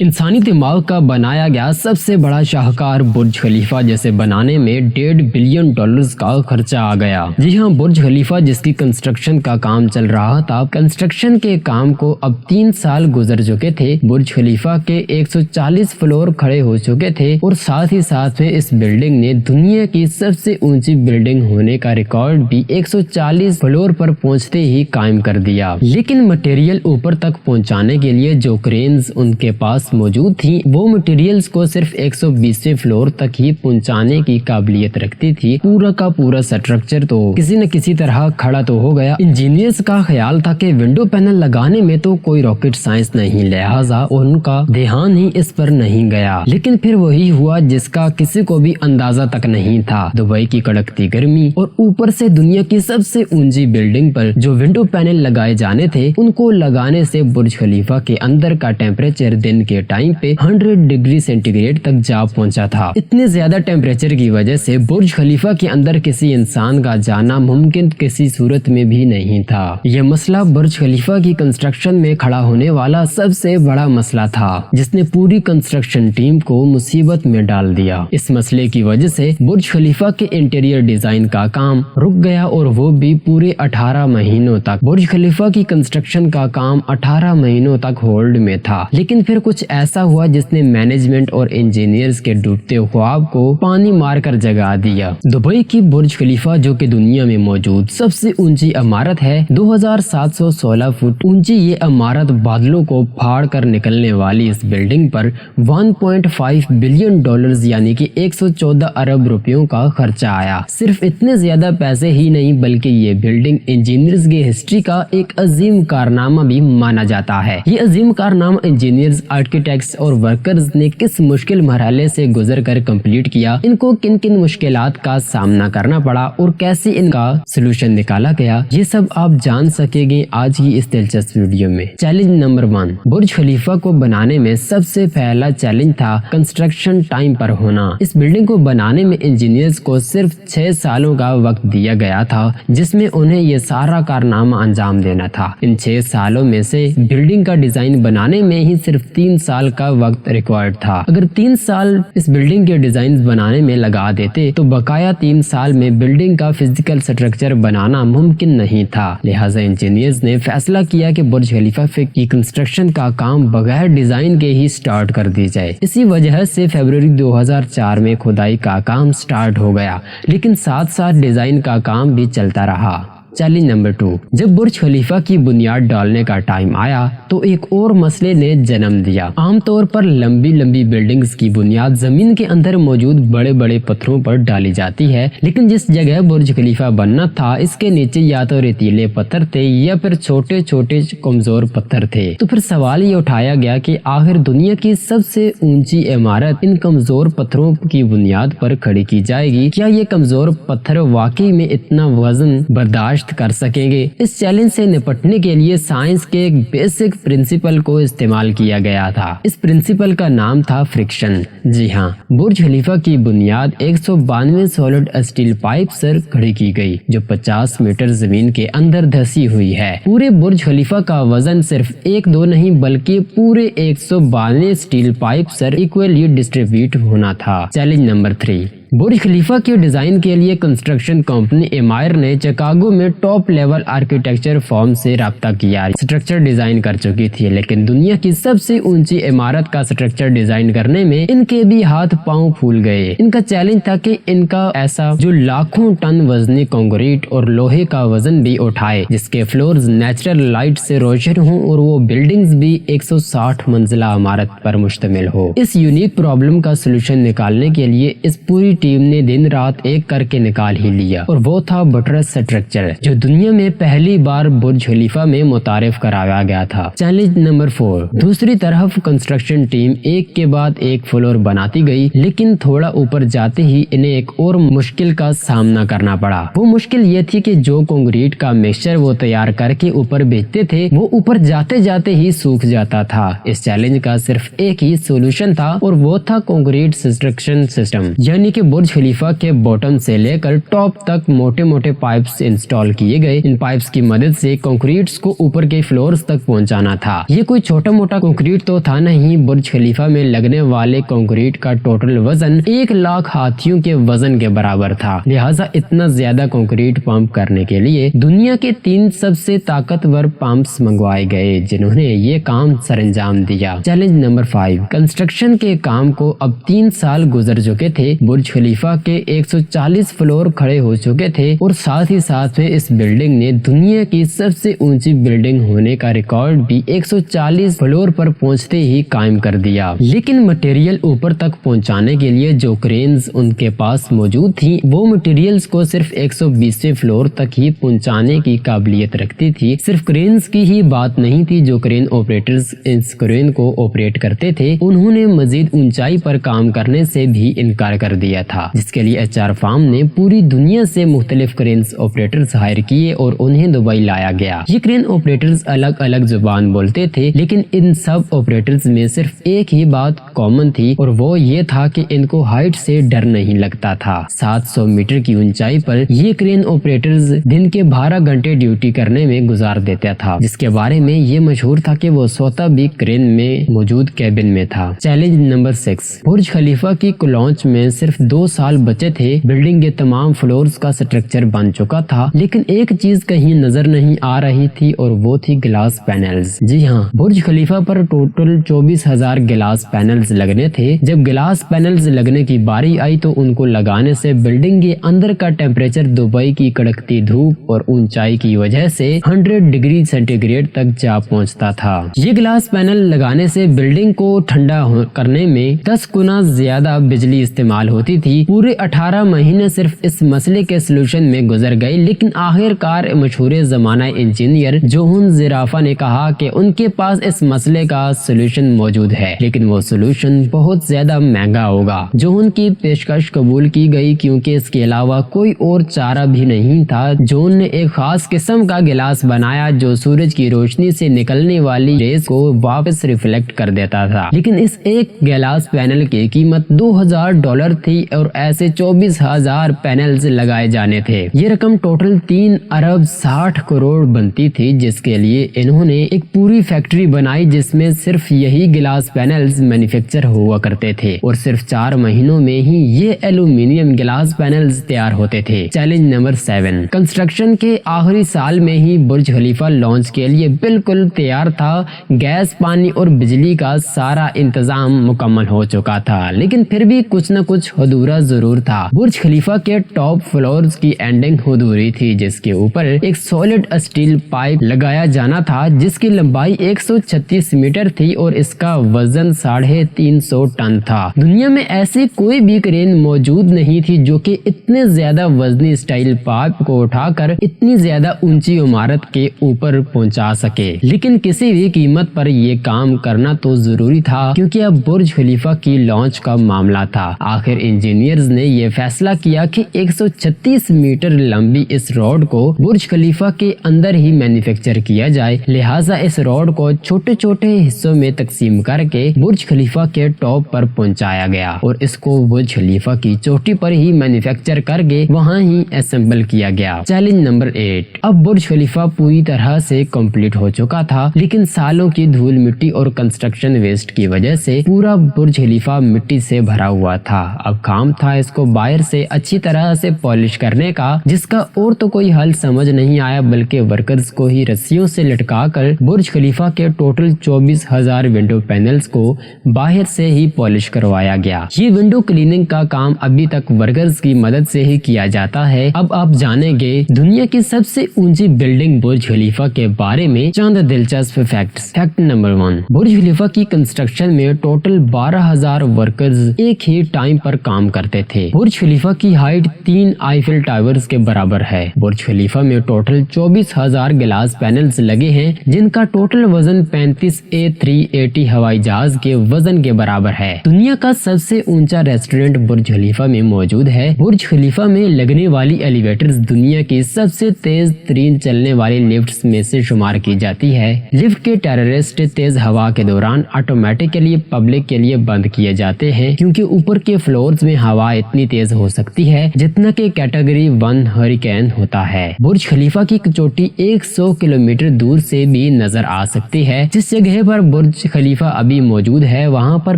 انسانی دماغ کا بنایا گیا سب سے بڑا شاہکار برج خلیفہ جسے بنانے میں $1.5 بلین کا خرچہ آ گیا۔ جی ہاں، برج خلیفہ جس کی کنسٹرکشن کا کام چل رہا تھا، کنسٹرکشن کے کام کو اب 3 سال گزر چکے تھے۔ برج خلیفہ کے 140 فلور کھڑے ہو چکے تھے اور ساتھ ہی ساتھ میں اس بلڈنگ نے دنیا کی سب سے اونچی بلڈنگ ہونے کا ریکارڈ بھی 140 فلور پر پہنچتے ہی قائم کر دیا۔ لیکن مٹیریل اوپر تک پہنچانے کے لیے جو کرینز ان کے پاس موجود تھی، وہ مٹیریلز کو صرف 120 فلور تک ہی پہنچانے کی قابلیت رکھتی تھی۔ پورا کا پورا سٹرکچر تو کسی نہ کسی طرح کھڑا تو ہو گیا۔ انجینئرز کا خیال تھا کہ ونڈو پینل لگانے میں تو کوئی راکٹ سائنس نہیں، لہٰذا ان کا دھیان ہی اس پر نہیں گیا۔ لیکن پھر وہی ہوا جس کا کسی کو بھی اندازہ تک نہیں تھا۔ دبئی کی کڑکتی گرمی اور اوپر سے دنیا کی سب سے اونچی بلڈنگ پر جو ونڈو پینل لگائے جانے تھے، ان کو لگانے سے برج خلیفہ کے اندر کا ٹیمپریچر دن کے ٹائم پہ 100 ڈگری سینٹی گریڈ تک جا پہنچا تھا۔ اتنے زیادہ ٹیمپریچر کی وجہ سے برج خلیفہ کے اندر کسی انسان کا جانا ممکن کسی صورت میں بھی نہیں تھا۔ یہ مسئلہ برج خلیفہ کی کنسٹرکشن میں کھڑا ہونے والا سب سے بڑا مسئلہ تھا، جس نے پوری کنسٹرکشن ٹیم کو مصیبت میں ڈال دیا۔ اس مسئلے کی وجہ سے برج خلیفہ کے انٹیریئر ڈیزائن کا کام رک گیا، اور وہ بھی پورے 18 مہینوں تک۔ برج خلیفہ کی کنسٹرکشن کا کام 18 مہینوں تک ہولڈ میں تھا، لیکن پھر کچھ ایسا ہوا جس نے مینجمنٹ اور انجینئرز کے ڈوبتے خواب کو پانی مار کر جگا دیا۔ دبئی کی برج خلیفہ، جو کہ دنیا میں موجود سب سے اونچی عمارت ہے، 2716 فٹ اونچی یہ عمارت بادلوں کو پھاڑ کر نکلنے والی اس بلڈنگ پر $1.5 بلین یعنی کہ 114 ارب روپیوں کا خرچہ آیا۔ صرف اتنے زیادہ پیسے ہی نہیں، بلکہ یہ بلڈنگ انجینئرز کی ہسٹری کا ایک عظیم کارنامہ بھی مانا جاتا ہے۔ یہ عظیم کارنامہ انجینئرز، آرکیٹیکٹس اور ورکرز نے کس مشکل مرحلے سے گزر کر کمپلیٹ کیا، ان کو کن کن مشکلات کا سامنا کرنا پڑا اور کیسے ان کا سلوشن نکالا گیا، یہ سب آپ جان سکیں گے آج کی اس دلچسپ ویڈیو میں۔ چیلنج نمبر 1، برج خلیفہ کو بنانے میں سب سے پہلا چیلنج تھا کنسٹرکشن ٹائم پر ہونا۔ اس بلڈنگ کو بنانے میں انجینئرز کو صرف 6 سالوں کا وقت دیا گیا تھا، جس میں انہیں یہ سارا کارنامہ انجام دینا تھا۔ ان 6 سالوں میں سے بلڈنگ کا ڈیزائن بنانے میں ہی صرف 3 سال کا وقت ریکوائرڈ تھا۔ اگر 3 سال اس بلڈنگ کے ڈیزائن بنانے میں لگا دیتے تو بقایا 3 سال میں بلڈنگ کا فزیکل سٹرکچر بنانا ممکن نہیں تھا۔ لہٰذا انجینئرز نے فیصلہ کیا کہ برج خلیفہ کی کنسٹرکشن کا کام بغیر ڈیزائن کے ہی سٹارٹ کر دی جائے۔ اسی وجہ سے فروری 2004 میں کھدائی کا کام سٹارٹ ہو گیا، لیکن ساتھ ساتھ ڈیزائن کا کام بھی چلتا رہا۔ چیلنج نمبر 2، جب برج خلیفہ کی بنیاد ڈالنے کا ٹائم آیا تو ایک اور مسئلے نے جنم دیا۔ عام طور پر لمبی لمبی بلڈنگز کی بنیاد زمین کے اندر موجود بڑے بڑے پتھروں پر ڈالی جاتی ہے، لیکن جس جگہ برج خلیفہ بننا تھا، اس کے نیچے یا تو ریتیلے پتھر تھے یا پھر چھوٹے چھوٹے کمزور پتھر تھے۔ تو پھر سوال یہ اٹھایا گیا کہ آخر دنیا کی سب سے اونچی عمارت ان کمزور پتھروں کی بنیاد پر کھڑی کی جائے گی، کیا یہ کمزور پتھر واقعی میں اتنا وزن برداشت کر سکیں گے؟ اس چیلنج سے نپٹنے کے لیے سائنس کے ایک بیسک پرنسپل کو استعمال کیا گیا تھا۔ اس پرنسپل کا نام تھا فرکشن۔ جی ہاں، برج خلیفہ کی بنیاد 192 سالڈ اسٹیل پائپ سے کھڑی کی گئی، جو 50 میٹر زمین کے اندر دھسی ہوئی ہے۔ پورے برج خلیفہ کا وزن صرف 1-2 نہیں، بلکہ پورے 192 اسٹیل پائپ سے ایکولی ڈسٹریبیوٹ ہونا تھا۔ چیلنج نمبر 3، برج خلیفہ کے ڈیزائن کے لیے کنسٹرکشن کمپنی ایمائر نے چکاگو میں ٹاپ لیول آرکیٹیکچر فرم سے رابطہ کیا۔ سٹرکچر ڈیزائن کر چکی تھی، لیکن دنیا کی سب سے اونچی عمارت کا سٹرکچر ڈیزائن کرنے میں ان کے بھی ہاتھ پاؤں پھول گئے۔ ان کا چیلنج تھا کہ ان کا ایسا جو لاکھوں ٹن وزنی کنکریٹ اور لوہے کا وزن بھی اٹھائے، جس کے فلورز نیچرل لائٹ سے روشن ہوں اور وہ بلڈنگز بھی 160 منزلہ عمارت پر مشتمل ہو۔ اس یونیک پرابلم کا سلوشن نکالنے کے لیے اس پوری ٹیم نے دن رات ایک کر کے نکال ہی لیا، اور وہ تھا بٹرس سٹرکچر، جو دنیا میں پہلی بار برج خلیفہ میں متعارف کرایا گیا تھا۔ چیلنج نمبر 4، دوسری طرف کنسٹرکشن ٹیم ایک کے بعد ایک فلور بناتی گئی، لیکن تھوڑا اوپر جاتے ہی انہیں ایک اور مشکل کا سامنا کرنا پڑا۔ وہ مشکل یہ تھی کہ جو کنکریٹ کا مکسچر وہ تیار کر کے اوپر بھیجتے تھے، وہ اوپر جاتے جاتے ہی سوکھ جاتا تھا۔ اس چیلنج کا صرف ایک ہی سولوشن تھا، اور وہ تھا کنکریٹ سٹرکشن سسٹم، یعنی کہ बुर्ज खलीफा के बॉटम से लेकर टॉप तक मोटे मोटे पाइप्स इंस्टॉल किए गए। इन पाइप्स की मदद से कंक्रीट्स को ऊपर के फ्लोर्स तक पहुंचाना था। ये कोई छोटा मोटा कंक्रीट तो था नहीं, बुर्ज खलीफा में लगने वाले कंक्रीट का टोटल वजन 1 लाख हाथियों के वजन के बराबर था। लिहाजा इतना ज्यादा कंक्रीट पंप करने के लिए दुनिया के 3 सबसे ताकतवर पंप्स मंगवाए गए, जिन्होंने ये काम सरंजाम दिया। चैलेंज नंबर 5, कंस्ट्रक्शन के काम को अब 3 साल गुजर चुके थे। बुर्ज खलीफा के 140 फ्लोर खड़े हो चुके थे और साथ ही साथ में इस बिल्डिंग ने दुनिया की सबसे ऊंची बिल्डिंग होने का रिकॉर्ड भी 140 फ्लोर पर पहुंचते ही कायम कर दिया। लेकिन मटेरियल ऊपर तक पहुंचाने के लिए जो क्रेन्स उनके पास मौजूद थी, वो मटेरियल्स को सिर्फ 120वें फ्लोर तक ही पहुंचाने की काबिलियत रखती थी। सिर्फ क्रेन्स की ही बात नहीं थी, जो क्रेन ऑपरेटर्स इस क्रेन को ऑपरेट करते थे, उन्होंने मजीद ऊंचाई पर काम करने से भी इनकार कर दिया था, जिसके लिए HR फार्म ने पूरी दुनिया से मुख्तलिफ क्रेन्स ऑपरेटर्स हायर किए और उन्हें दुबई लाया गया। ये क्रेन ऑपरेटर्स अलग अलग जुबान बोलते थे, लेकिन इन सब ऑपरेटर्स में सिर्फ एक ही बात कॉमन थी और वो ये था कि इनको हाइट से डर नहीं लगता था। 700 मीटर की ऊंचाई पर ये क्रेन ऑपरेटर्स दिन के 12 घंटे ड्यूटी करने में गुजार देता था, जिसके बारे में ये मशहूर था कि वो सोता भी क्रेन में मौजूद कैबिन में था। चैलेंज नंबर 6, बुर्ज खलीफा की लॉन्च में सिर्फ 2 साल बचे थे। बिल्डिंग के तमाम फ्लोर्स का स्ट्रक्चर बन चुका था, लेकिन एक चीज कहीं नजर नहीं आ रही थी और वो थी ग्लास पैनल्स। जी हाँ, बुर्ज खलीफा पर टोटल 24,000 ग्लास पैनल्स लगने थे। जब ग्लास पैनल्स लगने की बारी आई तो उनको लगाने से बिल्डिंग के अंदर का टेम्परेचर दुबई की कड़कती धूप और ऊंचाई की वजह से 100 डिग्री सेंटीग्रेड तक जा पहुंचता था। ये ग्लास पैनल लगाने से बिल्डिंग को ठंडा करने में 10 गुना ज्यादा बिजली इस्तेमाल होती थी। पूरे 18 महीने सिर्फ इस मसले के सलूशन में गुजर गए, लेकिन आखिरकार मशहूर जमाना इंजीनियर जोहन ज़राफ़ा ने कहा कि उनके पास इस मसले का सलूशन मौजूद है, लेकिन वो सलूशन बहुत ज्यादा महंगा होगा। जोहन की पेशकश कबूल की गई क्योंकि इसके अलावा कोई और चारा भी नहीं था। जोहन ने एक खास किस्म का गिलास बनाया जो सूरज की रोशनी से निकलने वाली रेस को वापस रिफ्लेक्ट कर देता था, लेकिन इस एक गिलास पैनल की कीमत $2,000 थी और ऐसे 24,000 पैनल्स लगाए जाने थे। ये रकम टोटल 3 अरब 60 करोड़ बनती थी, जिसके लिए इन्होंने एक पूरी फैक्ट्री बनाई जिसमें सिर्फ यही गिलास पैनल्स मैन्युफैक्चर हुआ करते थे और सिर्फ 4 महीनों में ही ये एल्यूमिनियम गिलास पैनल्स तैयार होते थे। चैलेंज नंबर 7, कंस्ट्रक्शन के आखिरी साल में ही बुर्ज खलीफा लॉन्च के लिए बिल्कुल तैयार था। गैस, पानी और बिजली का सारा इंतजाम मुकम्मल हो चुका था, लेकिन फिर भी कुछ न कुछ अधूरा जरूर था। बुर्ज खलीफा के टॉप फ्लोर्स की एंडिंग अधूरी थी, जिसके ऊपर एक सॉलिड स्टील पाइप लगाया जाना था जिसकी लंबाई 136 मीटर थी और इसका वजन 350 टन था। दुनिया में ऐसी कोई भी क्रेन मौजूद नहीं थी जो कि इतने ज्यादा वजनी स्टील पाइप को उठाकर इतनी ज्यादा ऊंची इमारत के ऊपर पहुंचा सके, लेकिन किसी भी कीमत पर ये काम करना तो जरूरी था क्योंकि अब बुर्ज खलीफा की लॉन्च का मामला था। आखिर इंजीनियर्स ने ये फैसला किया कि 136 मीटर लंबी इस रोड को बुर्ज खलीफा के अंदर ही मैन्युफैक्चर किया जाए। लिहाजा इस रोड को छोटे छोटे हिस्सों में तकसीम करके बुर्ज खलीफा के टॉप पर पहुंचाया गया और इसको बुर्ज खलीफा की चोटी पर ही मैन्युफैक्चर करके वहां ही असेंबल किया गया। चैलेंज नंबर 8, अब बुर्ज खलीफा पूरी तरह से कंप्लीट हो चुका था, लेकिन सालों की धूल मिट्टी और कंस्ट्रक्शन वेस्ट की वजह से पूरा बुर्ज खलीफा मिट्टी से भरा हुआ था। अब काम था इसको बाहर से अच्छी तरह से पॉलिश करने का, जिसका और तो कोई हल समझ नहीं आया बल्कि वर्कर्स को ही रस्सियों से लटकाकर बुर्ज खलीफा के टोटल 24,000 विंडो पैनल्स को बाहर से ही पॉलिश करवाया गया। ये विंडो क्लीनिंग का काम अभी तक वर्कर्स की मदद से ही किया जाता है। अब आप जानेंगे दुनिया की सबसे ऊंची बिल्डिंग बुर्ज खलीफा के बारे में चंद दिलचस्प फैक्ट्स। फैक्ट नंबर 1, बुर्ज खलीफा की कंस्ट्रक्शन में टोटल 12,000 वर्कर्स एक ही टाइम पर काम करते थे। बुर्ज खलीफा की हाइट 3 आईफिल टावर्स के बराबर है। बुर्ज खलीफा में टोटल 24,000 ग्लास पैनल्स लगे हैं, जिनका टोटल वजन 35 A380 हवाई जहाज के वजन अमेरिकन के बराबर है। दुनिया का सबसे ऊंचा रेस्टोरेंट बुर्ज खलीफा में मौजूद है। बुर्ज खलीफा में लगने वाली एलिवेटर्स दुनिया की सबसे तेज तरीन चलने वाली लिफ्ट्स में से शुमार की जाती है। लिफ्ट के टेररिस्ट तेज हवा के दौरान ऑटोमेटिकली पब्लिक के लिए बंद किए जाते हैं, क्योंकि ऊपर के फ्लोर्स में हवा इतनी तेज हो सकती है जितना कि कैटेगरी 1 हरिकेन होता है। बुर्ज खलीफा की चोटी 100 किलोमीटर दूर से भी नजर आ सकती है। जिस जगह पर बुर्ज खलीफा अभी मौजूद है वहाँ पर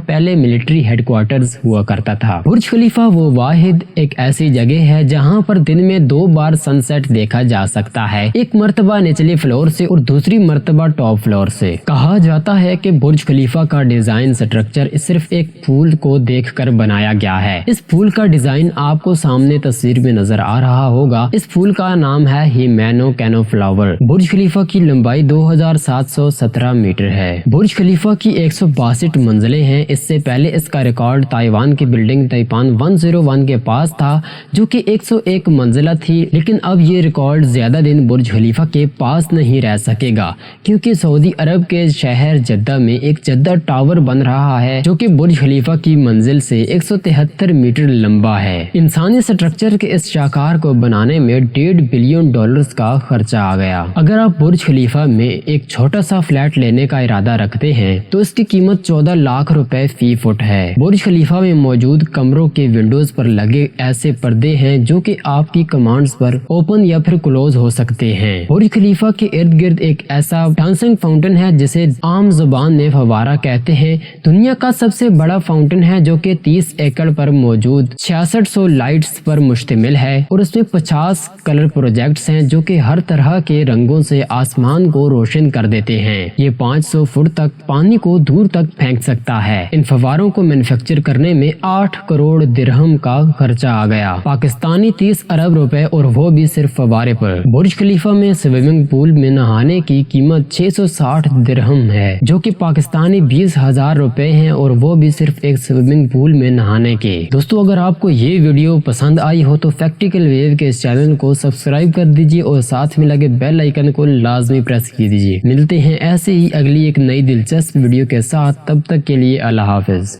पहले मिलिट्री हेडक्वार्टर्स हुआ करता था। बुर्ज खलीफा वो वाहिद एक ऐसी जगह है जहाँ पर दिन में 2 बार सनसेट देखा जा सकता है, एक मर्तबा निचले फ्लोर से और दूसरी मर्तबा टॉप फ्लोर से। कहा जाता है कि बुर्ज खलीफा का डिजाइन स्ट्रक्चर सिर्फ एक फूल को देखकर बनाया गया है। इस फूल का डिजाइन आपको सामने तस्वीर में नजर आ रहा होगा। इस फूल का नाम है हिमेनो कैनो फ्लावर। बुर्ज खलीफा की लंबाई 2717 मीटर है। बुर्ज खलीफा की 162 मंजिलें हैं। इससे पहले इसका रिकॉर्ड ताइवान की बिल्डिंग ताइपान 101 के पास था जो कि 101 मंजिला थी, लेकिन अब ये रिकॉर्ड ज्यादा दिन बुर्ज खलीफा के पास नहीं रह सकेगा, क्योंकि सऊदी अरब के शहर जद्दा में एक जद्दा टावर बन रहा है जो कि बुर्ज खलीफा की मंजिल से 173 मीटर लंबा है। इंसानी स्ट्रक्चर के इस शाहकार को बनाने में $1.5 बिलियन का खर्चा आ गया। अगर आप बुर्ज खलीफा में एक छोटा सा फ्लैट लेने का इरादा रखते हैं तो इसकी कीमत 14 लाख रुपए फी फुट है। बुर्ज खलीफा में मौजूद कमरों के विंडोज पर लगे ऐसे पर्दे हैं जो कि आपकी कमांड्स पर ओपन या फिर क्लोज हो सकते हैं। बुर्ज खलीफा के इर्द गिर्द एक ऐसा डांसिंग फाउंटेन है जिसे आम जुबान में फवारा कहते हैं। दुनिया का सबसे बड़ा फाउंटेन है जो कि 30 एकड़ पर मौजूद 6600 लाइट्स पर मुश्तमिल है और उसमें 50 कलर प्रोजेक्ट्स हैं जो कि हर तरह के रंगों से आसमान को रोशन कर देते हैं। ये 500 फुट तक पानी को दूर तक फेंक सकता है। इन फवारों को मैन्युफैक्चर करने में 8 करोड़ दिरहम का खर्चा आ गया, पाकिस्तानी 30 अरब रुपए, और वो भी सिर्फ फवारे पर। बुर्ज खलीफा में स्विमिंग पूल में नहाने की कीमत 660 दिरहम है जो कि पाकिस्तानी 20,000 रुपए हैं, और वो भी सिर्फ एक स्विमिंग पूल में नहाने के। दोस्तों, अगर आपको ये वीडियो पसंद आई हो तो फैक्टिकल वेव के इस चैनल को सब्सक्राइब कर दीजिए और साथ में लगे बेल आइकन को लाजमी प्रेस की दीजिए। मिलते हैं ऐसे ही अगली एक नई दिलचस्प वीडियो के साथ, तब तक के लिए अल्लाह हाफिज।